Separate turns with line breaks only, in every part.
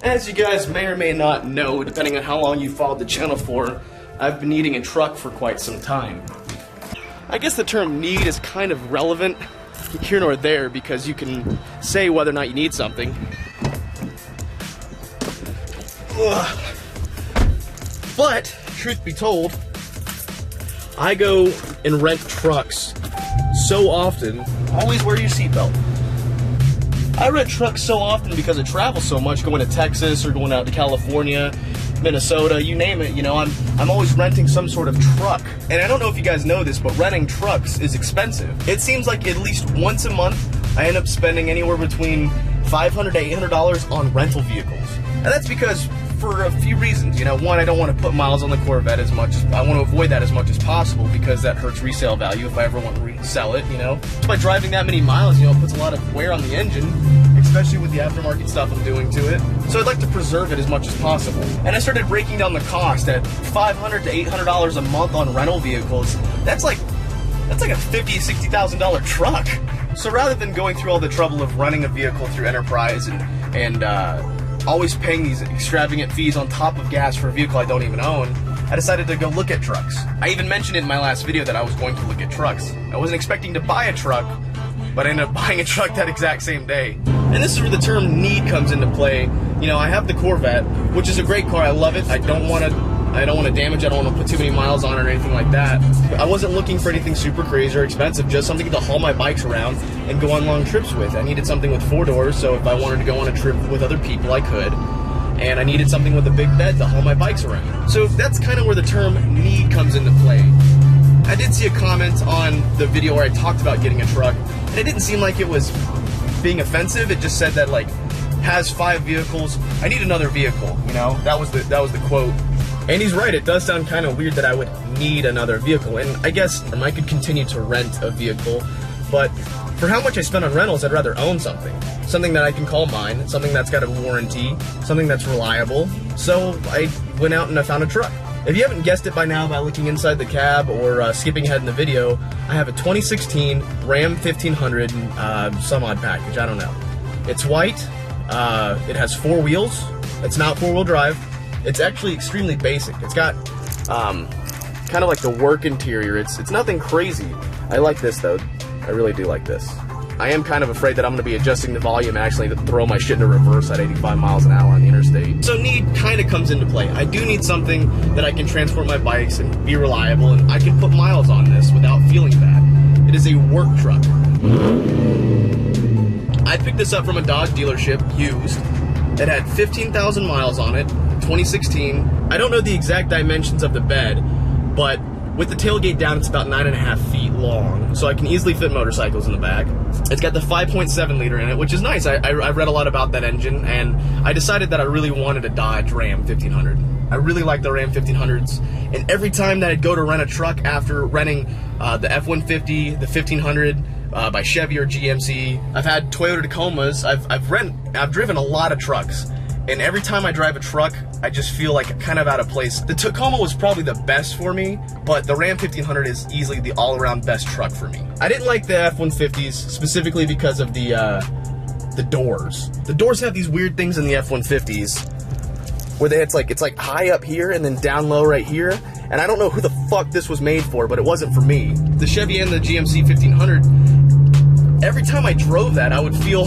As you guys may or may not know, depending on how long you followed the channel for, I've been needing a truck for quite some time. I guess the term need is kind of relevant here nor there because you can say whether or not you need something. Ugh. But, truth be told, I go and rent trucks so often. Always wear your seatbelt. I rent trucks so often because I travel so much, going to Texas or going out to California, Minnesota, you name it, you know, I'm always renting some sort of truck. And I don't know if you guys know this, but renting trucks is expensive. It seems like at least once a month, I end up spending anywhere between $500 to $800 on rental vehicles. And that's because for a few reasons, you know. One, I don't want to put miles on the Corvette as much as, I want to avoid that as much as possible because that hurts resale value if I ever want to resell it, you know. By driving that many miles, you know, it puts a lot of wear on the engine, especially with the aftermarket stuff I'm doing to it. So I'd like to preserve it as much as possible. And I started breaking down the cost at $500 to $800 a month on rental vehicles. That's like a $50,000 to $60,000 truck. So rather than going through all the trouble of running a vehicle through Enterprise and always paying these extravagant fees on top of gas for a vehicle I don't even own, I decided to go look at trucks. I even mentioned in my last video that I was going to look at trucks. I wasn't expecting to buy a truck, but I ended up buying a truck that exact same day. And this is where the term need comes into play. You know, I have the Corvette, which is a great car. I love it. I don't want to damage it. I don't want to put too many miles on it or anything like that. I wasn't looking for anything super crazy or expensive, just something to haul my bikes around and go on long trips with. I needed something with 4 doors, so if I wanted to go on a trip with other people, I could. And I needed something with a big bed to haul my bikes around. So that's kind of where the term need comes into play. I did see a comment on the video where I talked about getting a truck, and it didn't seem like it was being offensive. It just said that, like, has 5 vehicles. I need another vehicle, you know? That was the quote. And he's right, it does sound kind of weird that I would need another vehicle. And I guess I could continue to rent a vehicle, but for how much I spend on rentals, I'd rather own something. Something that I can call mine, something that's got a warranty, something that's reliable. So I went out and I found a truck. If you haven't guessed it by now by looking inside the cab or skipping ahead in the video, I have a 2016 Ram 1500 some odd package, I don't know. It's white, it has 4 wheels, it's not 4-wheel drive. It's actually extremely basic. It's got kind of like the work interior. It's nothing crazy. I like this though. I really do like this. I am kind of afraid that I'm going to be adjusting the volume and actually throw my shit into reverse at 85 miles an hour on the interstate. So need kind of comes into play. I do need something that I can transport my bikes and be reliable, and I can put miles on this without feeling bad. It is a work truck. I picked this up from a Dodge dealership, used. It had 15,000 miles on it. 2016. I don't know the exact dimensions of the bed, but with the tailgate down, it's about 9.5 feet long, so I can easily fit motorcycles in the back. It's got the 5.7 liter in it, which is nice. I read a lot about that engine, and I decided that I really wanted a Dodge Ram 1500. I really like the Ram 1500s, and every time that I'd go to rent a truck after renting the F-150, the 1500, by Chevy or GMC, I've had Toyota Tacomas, I've driven a lot of trucks. And every time I drive a truck, I just feel like kind of out of place. The Tacoma was probably the best for me, but the Ram 1500 is easily the all-around best truck for me. I didn't like the F-150s specifically because of the doors. The doors have these weird things in the F-150s where it's like high up here and then down low right here. And I don't know who the fuck this was made for, but it wasn't for me. The Chevy and the GMC 1500, every time I drove that, I feel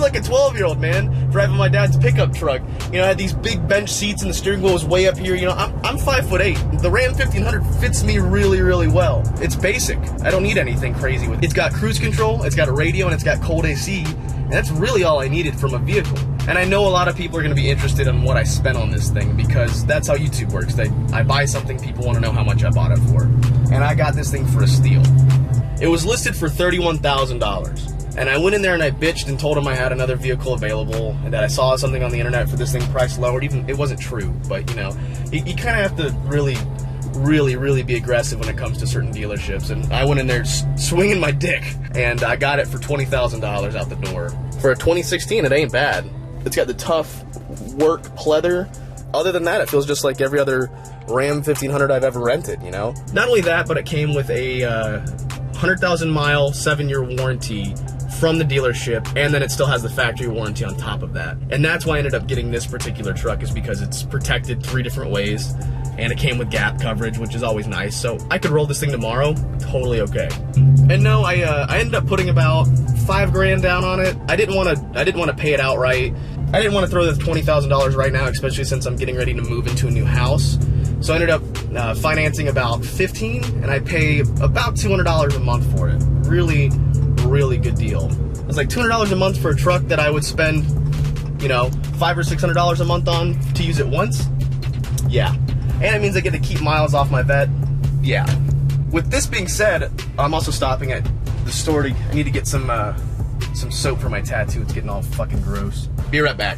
like a 12-year-old, man, driving my dad's pickup truck. You know, I had these big bench seats and the steering wheel was way up here. You know, I'm 5'8". The Ram 1500 fits me really, really well. It's basic. I don't need anything crazy with it. It's got cruise control, it's got a radio, and it's got cold AC. And that's really all I needed from a vehicle. And I know a lot of people are going to be interested in what I spent on this thing because that's how YouTube works. I buy something, people want to know how much I bought it for. And I got this thing for a steal. It was listed for $31,000. And I went in there and I bitched and told him I had another vehicle available and that I saw something on the internet for this thing priced lowered. Even it wasn't true, but you know, you kind of have to really be aggressive when it comes to certain dealerships. And I went in there swinging my dick, and I got it for $20,000 out the door. For a 2016, it ain't bad. It's got the tough work pleather. Other than that, it feels just like every other Ram 1500 I've ever rented, you know? Not only that, but it came with a 100,000 mile, 7-year warranty from the dealership, and then it still has the factory warranty on top of that. And that's why I ended up getting this particular truck, is because it's protected 3 different ways, and it came with gap coverage, which is always nice. So I could roll this thing tomorrow, totally okay. And no, I ended up putting about $5 grand down on it. I didn't want to pay it outright. I didn't want to throw the $20,000 right now, especially since I'm getting ready to move into a new house. So I ended up financing about $15, and I pay about $200 a month for it. Really, really good deal. It's like $200 a month for a truck that I would spend, you know, $500 or $600 a month on to use it once. Yeah, and it means I get to keep miles off my vet. Yeah. With this being said, I'm also stopping at the store. I need to get some soap for my tattoo. It's getting all fucking gross. Be right back.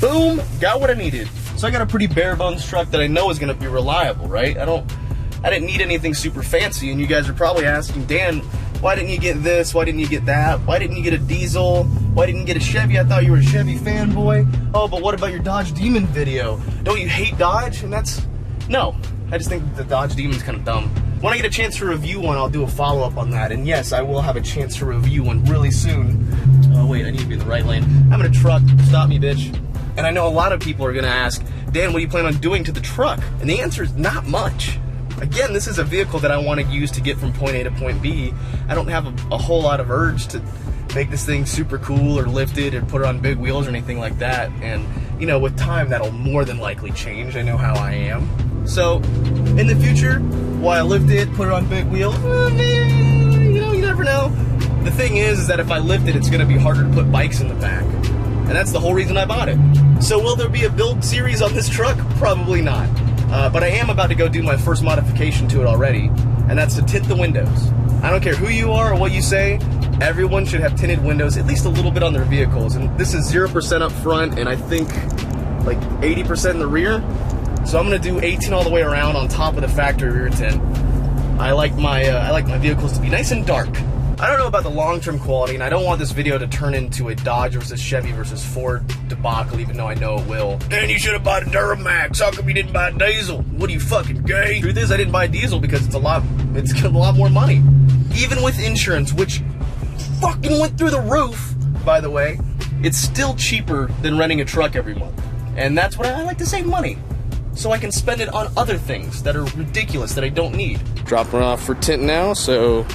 Boom, got what I needed. So I got a pretty bare bones truck that I know is gonna be reliable, right? I didn't need anything super fancy, and you guys are probably asking, Dan, why didn't you get this? Why didn't you get that? Why didn't you get a diesel? Why didn't you get a Chevy? I thought you were a Chevy fanboy. Oh, but what about your Dodge Demon video? Don't you hate Dodge? And no, I just think the Dodge Demon's kind of dumb. When I get a chance to review one, I'll do a follow-up on that. And yes, I will have a chance to review one really soon. Oh wait, I need to be in the right lane. I'm in a truck, stop me, bitch. And I know a lot of people are gonna ask, Dan, what do you plan on doing to the truck? And the answer is not much. Again, this is a vehicle that I want to use to get from point A to point B. I don't have a whole lot of urge to make this thing super cool or lift it or put it on big wheels or anything like that. And, you know, with time, that'll more than likely change. I know how I am. So, in the future, while I lift it, put it on big wheels, you know, you never know. The thing is that if I lift it, it's going to be harder to put bikes in the back. And that's the whole reason I bought it. So will there be a build series on this truck? Probably not. But I am about to go do my first modification to it already, and that's to tint the windows. I don't care who you are or what you say, everyone should have tinted windows, at least a little bit on their vehicles. And this is 0% up front, and I think like 80% in the rear. So I'm gonna do 18 all the way around on top of the factory rear tint. I like my vehicles to be nice and dark. I don't know about the long-term quality, and I don't want this video to turn into a Dodge versus Chevy versus Ford debacle, even though I know it will. And you should have bought a Duramax. How come you didn't buy a diesel? What are you, fucking gay? Truth is, I didn't buy a diesel because it's a lot more money. Even with insurance, which fucking went through the roof, by the way, it's still cheaper than renting a truck every month. And that's what I like to save money, so I can spend it on other things that are ridiculous that I don't need. Dropping off for tint now, so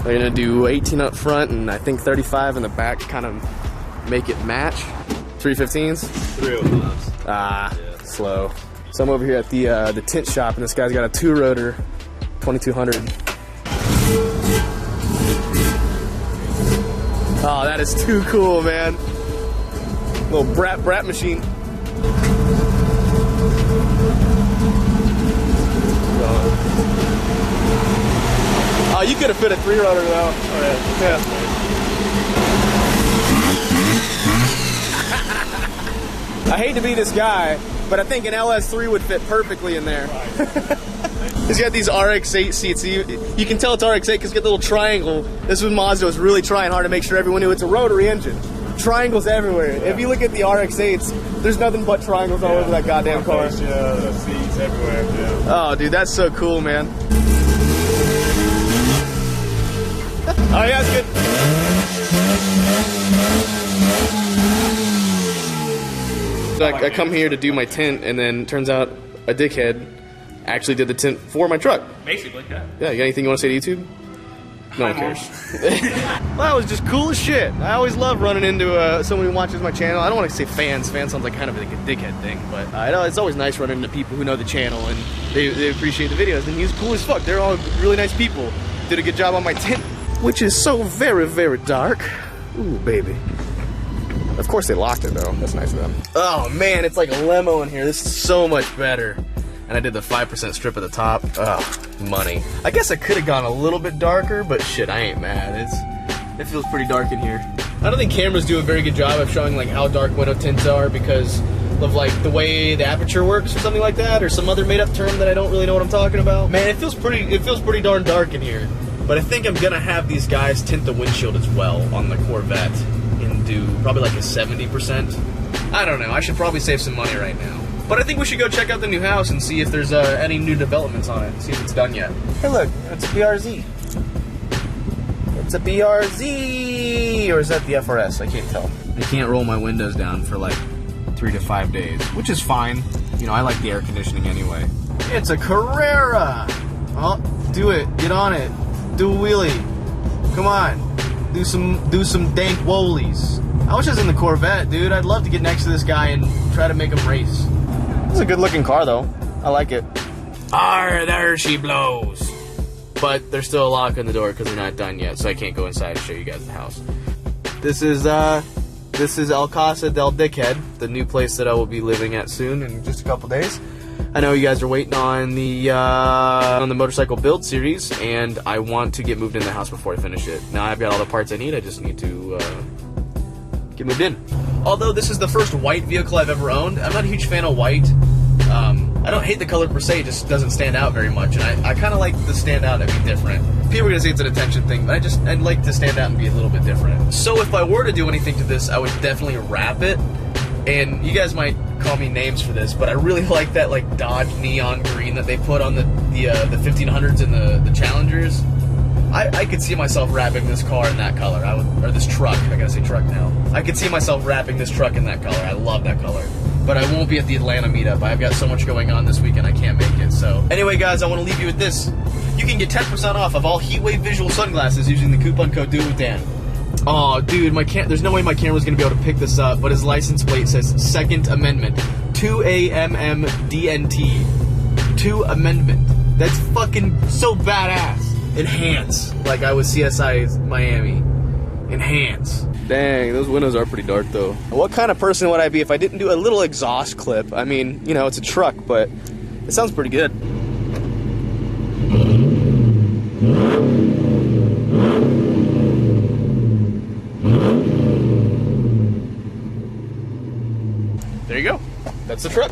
we're gonna do 18 up front and I think 35 in the back, kind of make it match. 315s?
305s.
Yeah. Slow. So I'm over here at the tint shop, and this guy's got a 2-rotor 2200. Oh, that is too cool, man. Little brat machine. Oh, you could have fit a 3-rotor though. Oh, yeah. I hate to be this guy, but I think an LS3 would fit perfectly in there. He's got these RX-8 seats. You can tell it's RX-8 because it's got the little triangle. This was Mazda was really trying hard to make sure everyone knew it's a rotary engine. Triangles everywhere. Yeah. If you look at the RX-8s, there's nothing but triangles all over that goddamn car.
Yeah, the seats everywhere. Yeah.
Oh, dude, that's so cool, man. Oh, yeah, that's good. So I come here to do my tint, and then turns out a dickhead actually did the tint for my truck.
Basically, yeah.
Yeah, you got anything you want to say to YouTube? No one cares. Well, that was just cool as shit. I always love running into someone who watches my channel. I don't want to say fans. Fans sounds like kind of like a dickhead thing, but I know it's always nice running into people who know the channel and they appreciate the videos. And he's cool as fuck. They're all really nice people. Did a good job on my tint, which is so very, very dark. Ooh, baby. Of course they locked it though. That's nice of them. Oh man, it's like a limo in here. This is so much better. And I did the 5% strip at the top. Ugh, money. I guess I could have gone a little bit darker, but shit, I ain't mad. It feels pretty dark in here. I don't think cameras do a very good job of showing like how dark window tints are because of like the way the aperture works or something like that, or some other made-up term that I don't really know what I'm talking about. Man, it feels pretty darn dark in here. But I think I'm gonna have these guys tint the windshield as well on the Corvette and do probably like a 70%. I don't know. I should probably save some money right now. But I think we should go check out the new house and see if there's any new developments on it. See if it's done yet. Hey look, it's a BRZ. It's a BRZ, or is that the FRS? I can't tell. I can't roll my windows down for like 3 to 5 days, which is fine. You know, I like the air conditioning anyway. It's a Carrera. Oh, do it. Get on it. Do a wheelie. Come on. Do some dank wolies. I wish I was in the Corvette, dude. I'd love to get next to this guy and try to make him race. It's a good looking car though. I like it. Ah, there she blows. But there's still a lock on the door because they're not done yet, so I can't go inside and show you guys the house. This is El Casa del Dickhead, the new place that I will be living at soon in just a couple days. I know you guys are waiting on the motorcycle build series, and I want to get moved in the house before I finish it. Now I've got all the parts I need. I just need to get moved in. Although this is the first white vehicle I've ever owned, I'm not a huge fan of white. I don't hate the color per se, it just doesn't stand out very much, and I kind of like to stand out and be different. People are going to say it's an attention thing, but I'd like to stand out and be a little bit different. So if I were to do anything to this, I would definitely wrap it, and you guys might call me names for this, but I really like that like Dodge neon green that they put on the 1500s and the Challengers. I could see myself wrapping this car in that color. Or this truck, I gotta say truck now. I could see myself wrapping this truck in that color. I love that color. But I won't be at the Atlanta meetup. I've got so much going on this weekend I can't make it. So anyway, guys, I want to leave you with this. You can get 10% off of all Heatwave visual sunglasses using the coupon code Do It With Dan. Oh, dude, there's no way my camera's gonna be able to pick this up, but his license plate says Second Amendment. 2AMMDNT. 2 Amendment. That's fucking so badass. Enhance, like I was CSI Miami. Enhance. Dang, those windows are pretty dark though. What kind of person would I be if I didn't do a little exhaust clip? I mean, you know, it's a truck, but it sounds pretty good. There you go. That's the truck.